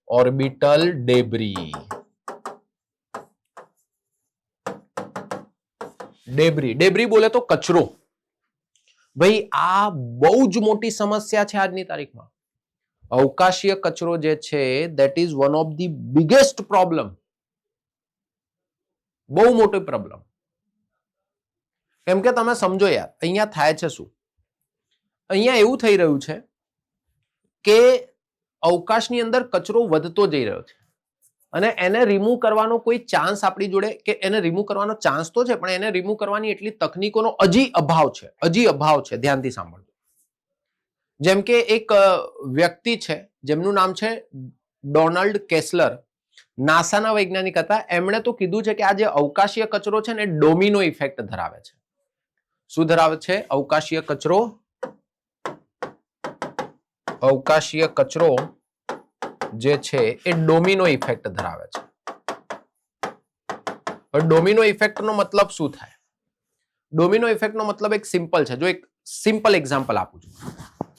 S1: ઓર્બિટલ ડેબ્રી. ડેબ્રી બોલે તો કચરો. ભાઈ આ બહુ જ મોટી સમસ્યા છે આજની તારીખમાં. અવકાશીય કચરો જે છે that is one of the biggest problem. બહુ મોટો પ્રોબ્લેમ. કેમ કે તમે સમજો યાર, અહીંયા થાય છે શું? અહીંયા એવું થઈ રહ્યું છે કે અવકાશની અંદર કચરો વધતો જઈ રહ્યો છે અને એને રિમૂવ કરવાનો કોઈ ચાન્સ આપણી જોડે, કે એને રિમૂવ કરવાનો ચાન્સ તો છે પણ એને રિમૂવ કરવાની એટલી તકનીકોનો હજી અભાવ છે. ધ્યાનથી સાંભળજો. જેમ કે એક વ્યક્તિ છે જેમનું નામ છે ડોનાલ્ડ કેસલર, નાસાના વૈજ્ઞાનિક હતા. એમણે તો કીધું છે કે આ જે અવકાશીય કચરો છે ને ડોમિનો ઇફેક્ટ ધરાવે છે. શું ધરાવે છે? અવકાશીય કચરો જે છે એ ડોમિનો ઇફેક્ટ ધરાવે છે. ડોમિનો ઇફેક્ટનો મતલબ શું થાય? ડોમિનો ઇફેક્ટનો મતલબ એક સિમ્પલ છે. જો એક સિમ્પલ એક્ઝામ્પલ આપું છું.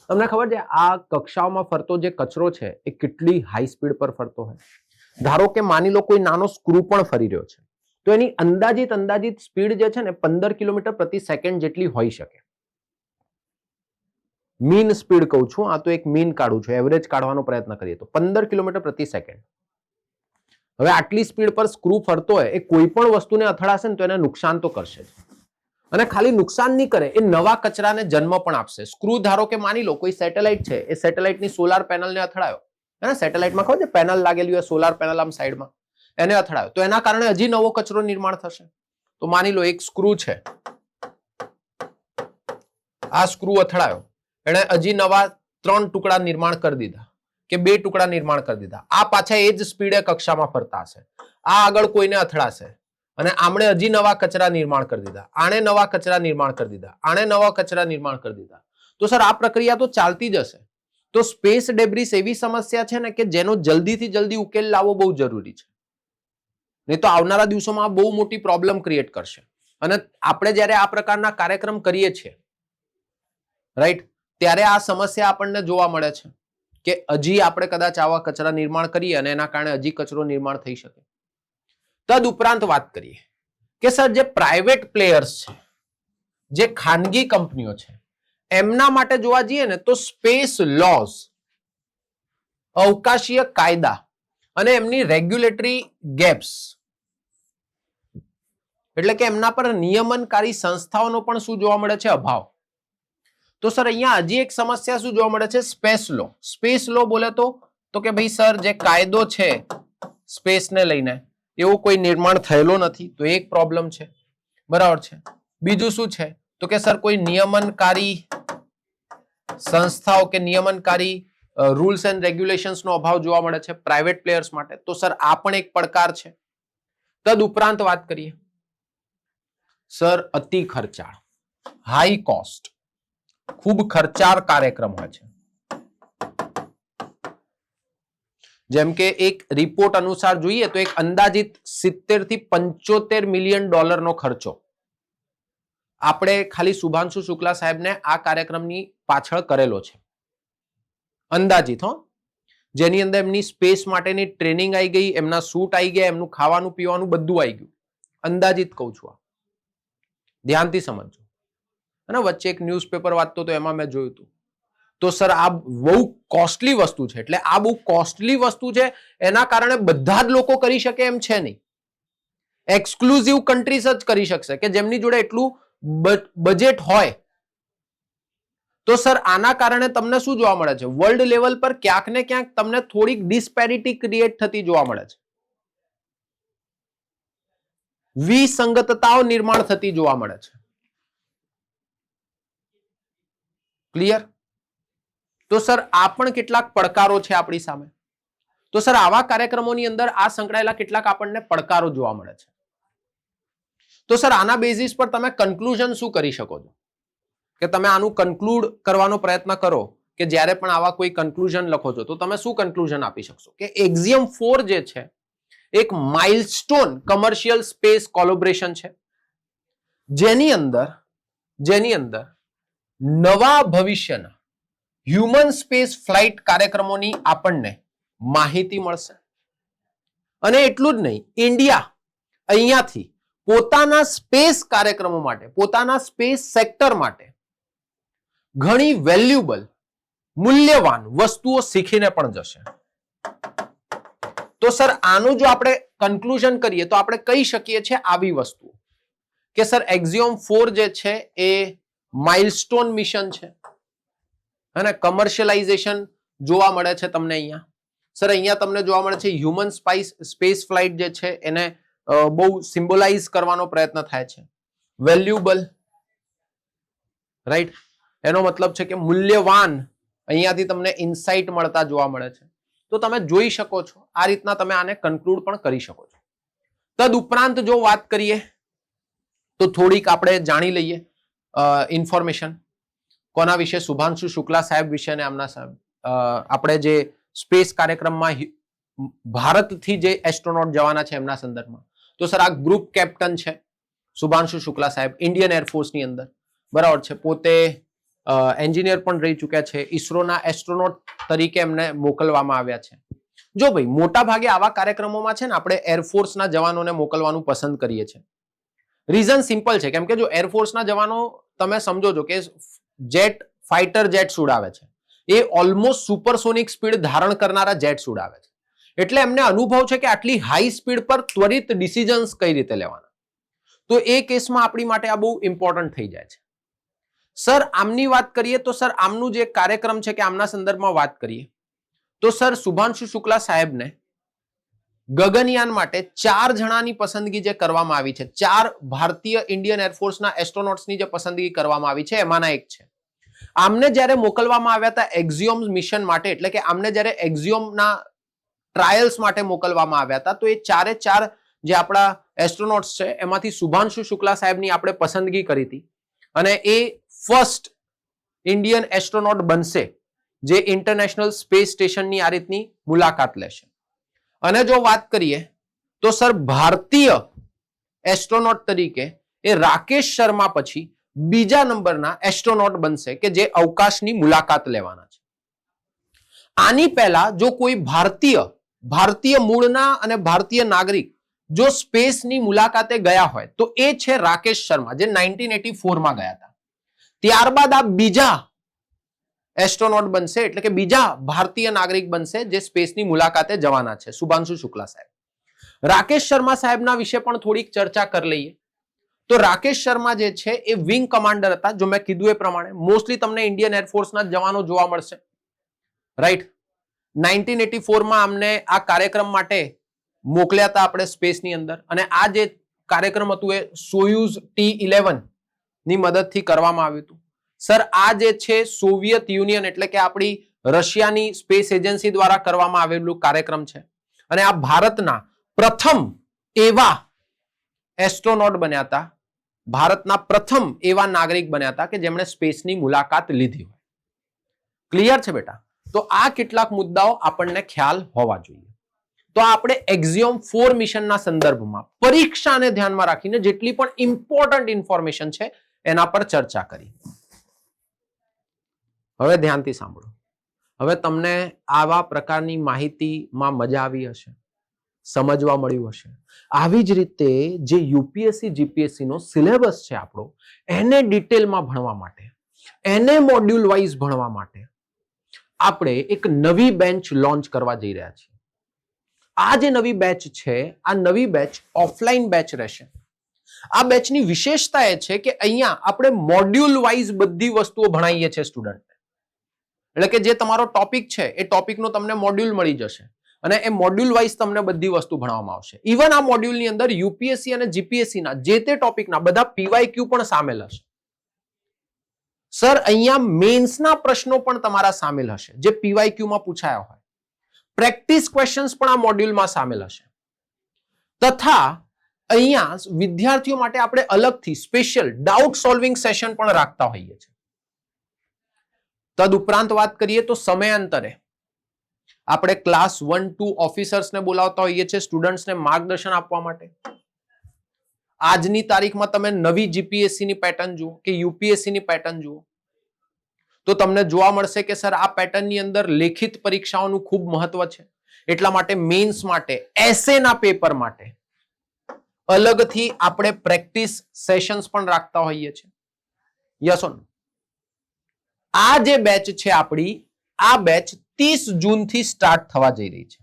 S1: તમને ખબર છે આ કક્ષાઓમાં ફરતો જે કચરો છે એ કેટલી હાઈ સ્પીડ પર ફરતો હોય? ધારો કે માની લો કોઈ નાનો સ્ક્રૂ પણ ફરી રહ્યો છે તો એની અંદાજિત સ્પીડ જે છે ને 15 કિલોમીટર પ્રતિ સેકન્ડ જેટલી હોઈ શકે. મીન સ્પીડ કહું છું, આ તો એક મીન કાઢું છું, એવરેજ કાઢવાનો પ્રયત્ન કરીએ તો 15 કિલોમીટર પ્રતિ સેકન્ડ. હવે આટલી સ્પીડ પર સ્ક્રૂ ફરતો હોય એ કોઈ પણ વસ્તુને અથડાશે ને તો એને નુકસાન તો કરશે જ. અને ખાલી નુકસાન નહીં કરે, એ નવા કચરાને જન્મ પણ આપશે. સ્ક્રૂ ધારો કે માની લો કોઈ સેટેલાઇટ છે, એ સેટેલાઇટની સોલાર પેનલને અથડાયો, હે સેટેલાઇટમાં ખબર છે પેનલ લાગેલી હોય, સોલાર પેનલ આમ સાઈડમાં, એને અથડાયો તો એના કારણે હજી નવો કચરો નિર્માણ થશે. તો માની લો એક સ્ક્રૂ છે, આ સ્ક્રૂ અથડાયો, એને હજી નવા 3 ટુકડા નિર્માણ કરી દીધા કે 2 ટુકડા નિર્માણ કરી દીધા. આ પાછા એ જ સ્પીડે કક્ષામાં ફરતા હશે, આ આગળ કોઈને અથડાશે અને આમણે હજી નવા કચરા નિર્માણ કરી દીધા, આણે નવા કચરા નિર્માણ કરી દીધા, આણે નવા કચરા નિર્માણ કરી દીધા. તો સર આ પ્રક્રિયા તો ચાલતી જ હશે. તો સ્પેસ ડેબ્રિસ એવી સમસ્યા છે ને કે જેનો જલ્દીથી જલ્દી ઉકેલ લાવવો બહુ જરૂરી છે, નહીં તો આવનારા દિવસોમાં બહુ મોટી પ્રોબ્લેમ ક્રિએટ કરશે. અને આપણે જ્યારે આ પ્રકારના કાર્યક્રમ કરીએ છીએ રાઈટ, ત્યારે આ સમસ્યા આપણને જોવા મળે છે કે હજી આપણે કદાચ આવા કચરા નિર્માણ કરીએ અને એના કારણે હજી કચરો નિર્માણ થઈ શકે. તદ ઉપરાંત વાત કરીએ કે સર જે પ્રાઇવેટ પ્લેયર્સ છે, જે ખાનગી કંપનીઓ છે, એમના માટે જોવા જઈએ ને તો સ્પેસ લોઝ, અવકાશીય કાયદા અને એમની રેગ્યુલેટરી ગેપ્સ, એટલે કે એમના પર નિયમનકારી સંસ્થાઓનો પણ શું જોવા મળે છે? અભાવ. તો સર અહીંયા હજી એક સમસ્યા શું જોવા મળે છે? સ્પેસ લો. સ્પેસ લો બોલે તો કે ભાઈ સર જે કાયદો છે સ્પેસને લઈને એવો કોઈ નિર્માણ થયેલો નથી, તો એક પ્રોબ્લેમ છે, બરાબર છે. બીજું શું છે તો કે સર કોઈ નિયમનકારી સંસ્થાઓ કે નિયમનકારી રૂલ્સ એન્ડ રેગ્યુલેશન્સ નો અભાવ જોવા મળે છે પ્રાઇવેટ પ્લેયર્સ માટે. તો સર આ પણ એક પડકાર છે. તદ ઉપરાંત વાત કરીએ સર અતિ ખર્ચાળ, હાઈ કોસ્ટ, ખૂબ ખર્ચાળ કાર્યક્રમ હોય છે. જેમ કે એક રિપોર્ટ અનુસાર જોઈએ તો એક અંદાજિત 70 થી 75 મિલિયન ડોલરનો ખર્ચો આપણે ખાલી શુભાંશુ શુક્લા સાહેબને આ કાર્યક્રમની પાછળ કરેલો છે, અંદાજિત. જેની અંદર એમની સ્પેસ માટેની ટ્રેનિંગ આવી ગઈ, એમના સૂટ આવી ગયા, એમનું ખાવાનું પીવાનું બધું આવી ગયું. અંદાજિત કહું છું, આ ધ્યાનથી સમજો. અને વચ્ચે એક ન્યૂઝપેપર વાંચતો તો એમાં મેં જોયું હતું. તો સર આ બહુ કોસ્ટલી વસ્તુ છે, એટલે આ બહુ કોસ્ટલી વસ્તુ છે એના કારણે બધા જ લોકો કરી શકે એમ છે નહીં. એક્સક્લુઝિવ કન્ટ્રીઝ જ કરી શકશે કે જેમની જોડે એટલું બજેટ હોય. તો સર આના કારણે તમને શું જોવા મળે છે? વર્લ્ડ લેવલ પર ક્યાંક ને ક્યાંક તમને થોડીક ડિસ્પેરિટી ક્રિએટ થતી જોવા મળે છે, વિસંગતતાઓ નિર્માણ થતી જોવા મળે છે. ક્લિયર? તો સર આ પણ કેટલાક પડકારો છે આપણી સામે. તો સર આવા કાર્યક્રમોની અંદર આ સંકળાયેલા કેટલાક આપણને પડકારો જોવા મળે છે. તો સર આના બેઝિસ પર તમે કન્ક્લુઝન શું કરી શકો છો? કે તમે આનું કન્ક્લુડ કરવાનો પ્રયત્ન કરો કે જ્યારે પણ આવા કોઈ કન્ક્લુઝન લખો છો તો તમે શું કન્ક્લુઝન આપી શકશો? કે એક્ઝિયમ 4 જે છે એક માઇલસ્ટોન કમર્શિયલ સ્પેસ કોલેબોરેશન છે, જેની અંદર નવા ભવિષ્યના હ્યુમન સ્પેસ ફ્લાઇટ કાર્યક્રમોની આપણને માહિતી મળશે. અને એટલું જ નહીં, ઇન્ડિયા અહીંયાથી પોતાના સ્પેસ કાર્યક્રમો માટે, પોતાના સ્પેસ સેક્ટર માટે ઘણી વેલ્યુબલ, મૂલ્યવાન વસ્તુઓ શીખીને પણ જશે. તો સર આનું જો આપણે કન્ક્લુઝન કરીએ તો આપણે કહી શકીએ છીએ આવી વસ્તુઓ કે સર એક્ઝિયોમ 4 જે છે એ માઇલસ્ટોન મિશન છે અને કમર્શિયલાઇઝેશન જોવા મળે છે તમને અહીંયા. સર અહીંયા તમને જોવા મળે છે હ્યુમન સ્પેસ ફ્લાઇટ જે છે એને બહુ સિમ્બોલાઇઝ કરવાનો પ્રયત્ન થાય છે. વેલ્યુબલ, રાઈટ, એનો મતલબ છે કે મૂલ્યવાન, અહીંયાથી તમને ઇન્સાઇટ મળતા જોવા મળે છે. તો તમે જોઈ શકો છો આ રીતના તમે આને કન્ક્લુડ પણ કરી શકો છો. તદ ઉપરાંત જો વાત કરીએ તો થોડીક આપણે જાણી લઈએ ઇન્ફોર્મેશન કોના વિશે? શુભાંશુ શુક્લા સાહેબ વિશે અને આમના સાહેબ. આપણે જે સ્પેસ કાર્યક્રમમાં ભારતથી જે એસ્ટ્રોનોટ જવાના છે એમના સંદર્ભમાં. તો સર આ ગ્રુપ કેપ્ટન છે શુભાંશુ શુક્લા સાહેબ, ઇન્ડિયન એરફોર્સની અંદર, બરાબર છે. પોતે એન્જિનિયર પણ રહી ચૂક્યા છે. ઇસરોના એસ્ટ્રોનોટ તરીકે એમને મોકલવામાં આવ્યા છે. જો ભાઈ મોટા ભાગે આવા કાર્યક્રમોમાં છે ને આપણે એરફોર્સના જવાનોને મોકલવાનું પસંદ કરીએ છીએ. રીઝન સિમ્પલ છે, કેમ કે જો એરફોર્સના જવાનો તમે સમજો છો કે જેટ, ફાઇટર જેટ્સ ઉડાવે છે, એ ઓલમોસ્ટ સુપરસોનિક સ્પીડ ધારણ કરનારા જેટ્સ ઉડાવે છે. એટલે એમને અનુભવ છે કે આટલી હાઈ સ્પીડ પર ત્વરિત ડિસિઝન્સ કઈ રીતે લેવાના. તો એ કેસમાં આપણી માટે આ બહુ ઇમ્પોર્ટન્ટ થઈ જાય છે. સર આમની વાત કરીએ તો સર આમનું જે કાર્યક્રમ છે કે આમના સંદર્ભમાં વાત કરીએ તો સર શુભાંશુ શુક્લા સાહેબને ગગનયાન માટે 4 જણાની પસંદગી જે કરવામાં આવી છે, 4 ભારતીય ઇન્ડિયન એરફોર્સના એસ્ટ્રોનોટ્સની જે પસંદગી કરવામાં આવી છે એમાંના એક છે. આમને જ્યારે મોકલવામાં આવ્યા હતા એક્ઝિયોમ મિશન માટે, એટલે કે આમને જ્યારે એક્ઝિયોમના ટ્રાયલ્સ માટે મોકલવામાં આવ્યા હતા તો એ 4 જે આપણા એસ્ટ્રોનોટ્સ છે એમાંથી શુભાંશુ શુક્લા સાહેબની આપણે પસંદગી કરી હતી અને એ ફર્સ્ટ ઇન્ડિયન એસ્ટ્રોનોટ બનશે જે ઇન્ટરનેશનલ સ્પેસ સ્ટેશનની આ રીતની મુલાકાત લેશે. અને જો વાત કરીએ તો સર ભારતીય એસ્ટ્રોનોટ તરીકે એ રાકેશ શર્મા પછી બીજા નંબરના એસ્ટ્રોનોટ બનશે કે જે અવકાશની મુલાકાત લેવાના છે. આની પહેલા જો કોઈ ભારતીય મૂળના અને ભારતીય નાગરિક જો સ્પેસની મુલાકાતે ગયા હોય તો એ છે રાકેશ શર્મા, જે 1984માં ગયા હતા. ત્યારબાદ આ બીજા એસ્ટ્રોનોટ બનશે, એટલે કે બીજા ભારતીય નાગરિક બનશે જે સ્પેસની મુલાકાતે જવાના છે, શુભાંશુ શુક્લા સાહેબ. રાકેશ શર્મા સાહેબના વિશે પણ થોડીક ચર્ચા કરી લઈએ. તો રાકેશ શર્મા જે છે એ વિંગ કમાન્ડર હતા, જો મેં કીધું એ પ્રમાણે. મોસ્ટલી તમને ઇન્ડિયન એરફોર્સના જવાનો જોવા મળશે, રાઈટ. 1984માં અમને આ કાર્યક્રમ માટે મોકલ્યા હતા આપણે સ્પેસની અંદર, અને આ જે કાર્યક્રમ હતું એ સોયુઝ T11 ની મદદથી કરવામાં આવ્યું હતું. સર આ જે છે સોવિયત યુનિયન એટલે કે આપણી રશિયાની સ્પેસ એજન્સી દ્વારા કરવામાં આવેલું કાર્યક્રમ છે, અને આ ભારતના પ્રથમ એવા એસ્ટ્રોનોટ બન્યા હતા, ભારતના પ્રથમ એવા નાગરિક બન્યા હતા કે જેમણે સ્પેસની મુલાકાત લીધી હોય. ક્લિયર છે બેટા? તો આ કેટલાક મુદ્દાઓ આપણને ખ્યાલ હોવા જોઈએ. તો આપણે એક્ઝિયોમ 4 મિશનના સંદર્ભમાં પરીક્ષાને ધ્યાનમાં રાખીને જેટલી પણ ઇમ્પોર્ટન્ટ ઇન્ફોર્મેશન છે એના પર ચર્ચા કરી. હવે ધ્યાનથી સાંભળો. હવે તમને આવા પ્રકારની માહિતીમાં મજા આવી હશે, સમજવા મળ્યું હશે. આવી જ રીતે જે યુપીએસસી જીપીએસસી નો સિલેબસ છે આપણો, એને ડિટેલમાં ભણવા માટે, એને મોડ્યુલ વાઇઝ ભણવા માટે આપણે એક નવી બેન્ચ લોન્ચ કરવા જઈ રહ્યા છીએ. આ જે નવી બેચ છે, આ નવી બેચ ઓફલાઈન બેચ રહેશે. આ બેચની વિશેષતા એ છે કે અહીંયા આપણે મોડ્યુલ વાઇઝ બધી વસ્તુઓ ભણાવીએ છીએ સ્ટુડન્ટને. એટલે કે જે તમારો ટોપિક છે એ ટોપિકનો તમને મોડ્યુલ મળી જશે અને એ મોડ્યુલ વાઇઝ તમને બધી વસ્તુ ભણાવવામાં આવશે. ઇવન આ મોડ્યુલની અંદર યુપીએસસી અને જીપીએસસી ના જે તે ટોપિકના બધા પીવાયક્યુ પણ સામેલ હશે. સર અહીંયા મેન્સના પ્રશ્નો પણ તમારા સામેલ હશે જે પીવાયક્યુમાં પૂછાયા હોય. પ્રેક્ટિસ ક્વેશ્ચન્સ પણ આ મોડ્યુલમાં સામેલ હશે. તથા અહીંયા વિદ્યાર્થીઓ માટે આપણે અલગથી સ્પેશિયલ ડાઉટ સોલ્વિંગ સેશન પણ રાખતા હોઈએ છીએ. તદુપરાંત વાત કરીએ તો સમયાંતરે આપણે ક્લાસ 1-2 ઓફિસર્સને બોલાવતા હોઈએ છીએ સ્ટુડન્ટ્સને માર્ગદર્શન આપવા માટે. આજની તારીખમાં તમે નવી જીપીએસસી ની પેટર્ન જુઓ કે યુપીએસસી ની પેટર્ન જુઓ તો તમને જોવા મળશે કે સર આ પેટર્નની અંદર લેખિત પરીક્ષાઓનું ખૂબ મહત્વ છે. એટલા માટે મેન્સ માટે, એસે ના પેપર માટે અલગથી આપણે પ્રેક્ટિસ સેશન્સ પણ રાખતા હોઈએ છીએ. યસ ઓર નો? આ જે બેચ છે આપણી, આ બેચ 30 જૂનથી સ્ટાર્ટ થવા જઈ રહી છે.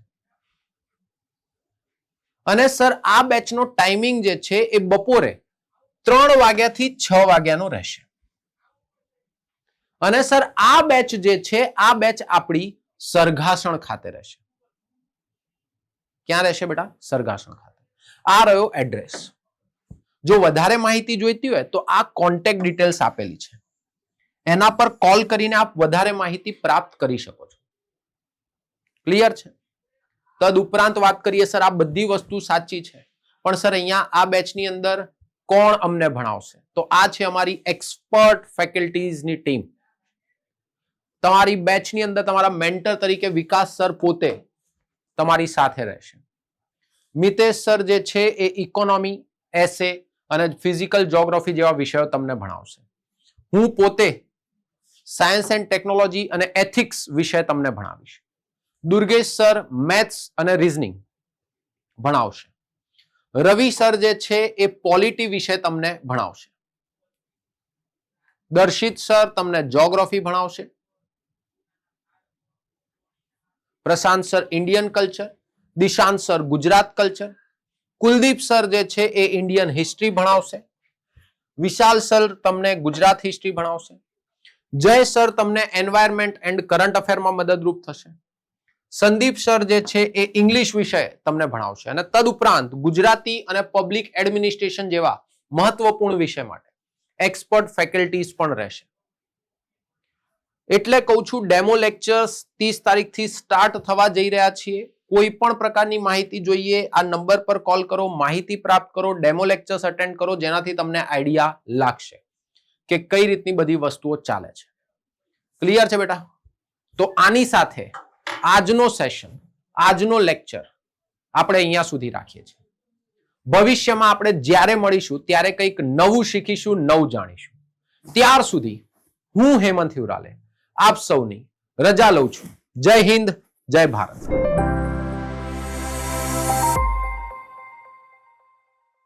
S1: અને સર આ બેચનો ટાઈમિંગ જે છે એ બપોરે 3 વાગ્યાથી 6 વાગ્યાનો રહેશે. અને સર આ બેચ જે છે, આ બેચ આપણી સરઘાસણ ખાતે રહેશે. ક્યાં રહેશે બેટા? સરઘાસણ ખાતે. આ રહ્યો એડ્રેસ. જો વધારે માહિતી જોઈતી હોય તો આ કોન્ટેક્ટ ડિટેલ્સ આપેલી છે, એના પર કોલ કરીને આપ વધારે માહિતી પ્રાપ્ત કરી શકો છો. ક્લિયર છે? તદ ઉપરાંત વાત કરીએ સર આ બધી વસ્તુ સાચી છે, પણ સર અહીંયા આ બેચની અંદર કોણ અમને ભણાવશે? તો આ છે અમારી એક્સપર્ટ ફેકલ્ટીઝની ટીમ. તમારી બેચની અંદર તમારા મેન્ટર તરીકે વિકાસ સર પોતે તમારી સાથે રહેશે. મિતેશ સર જે છે એ ઇકોનોમી, એસે અને ફિઝિકલ જ્યોગ્રાફી જેવા વિષયો તમને ભણાવશે. હું પોતે સાયન્સ એન્ડ ટેકનોલોજી અને એથિક્સ વિષય તમને ભણાવીશ. દુર્ગેશ સર મેથ્સ અને રીઝનિંગ ભણાવશે. રવિ સર જે છે એ પોલિટી વિષય તમને ભણાવશે. દર્શિત સર તમને જ્યોગ્રાફી ભણાવશે. Prashant sir Indian culture, Dishant sir Gujarat culture, Kuldeep sir જે છે એ ઇન્ડિયન હિસ્ટ્રી ભણાવશે, વિશાલ સર તમને ગુજરાત હિસ્ટ્રી ભણાવશે, જય સર તમને એન્વાયરમેન્ટ એન્ડ કરંટ અફેરમાં મદદરૂપ થશે, સંદીપ સર જે છે એ ઇંગ્લિશ વિષય તમને ભણાવશે અને તદુપરાંત ગુજરાતી અને પબ્લિક એડમિનિસ્ટ્રેશન જેવા મહત્વપૂર્ણ વિષય માટે એક્સપર્ટ ફેકલ્ટીઝ પણ રહેશે. એટલે કહું છું ડેમો લેક્ચર્સ 30 તારીખથી સ્ટાર્ટ થવા જઈ રહ્યા છીએ. કોઈ પણ પ્રકારની માહિતી જોઈએ આ નંબર પર કોલ કરો, માહિતી પ્રાપ્ત કરો, ડેમો લેક્ચર્સ અટેન્ડ કરો, જેનાથી તમને આઈડિયા લાગશે કે કઈ રીતની બધી વસ્તુઓ ચાલે છે. ક્લિયર છે બેટા? તો આની સાથે આજનો સેશન, આજનો લેક્ચર આપણે અહીંયા સુધી રાખીએ છીએ. ભવિષ્યમાં આપણે જ્યારે મળીશું ત્યારે કંઈક નવું શીખીશું, નવું જાણીશું. ત્યાર સુધી હું હેમંત હિવરાલે આપ સૌની રજા લઉં છું. જય હિન્દ, જય ભારત.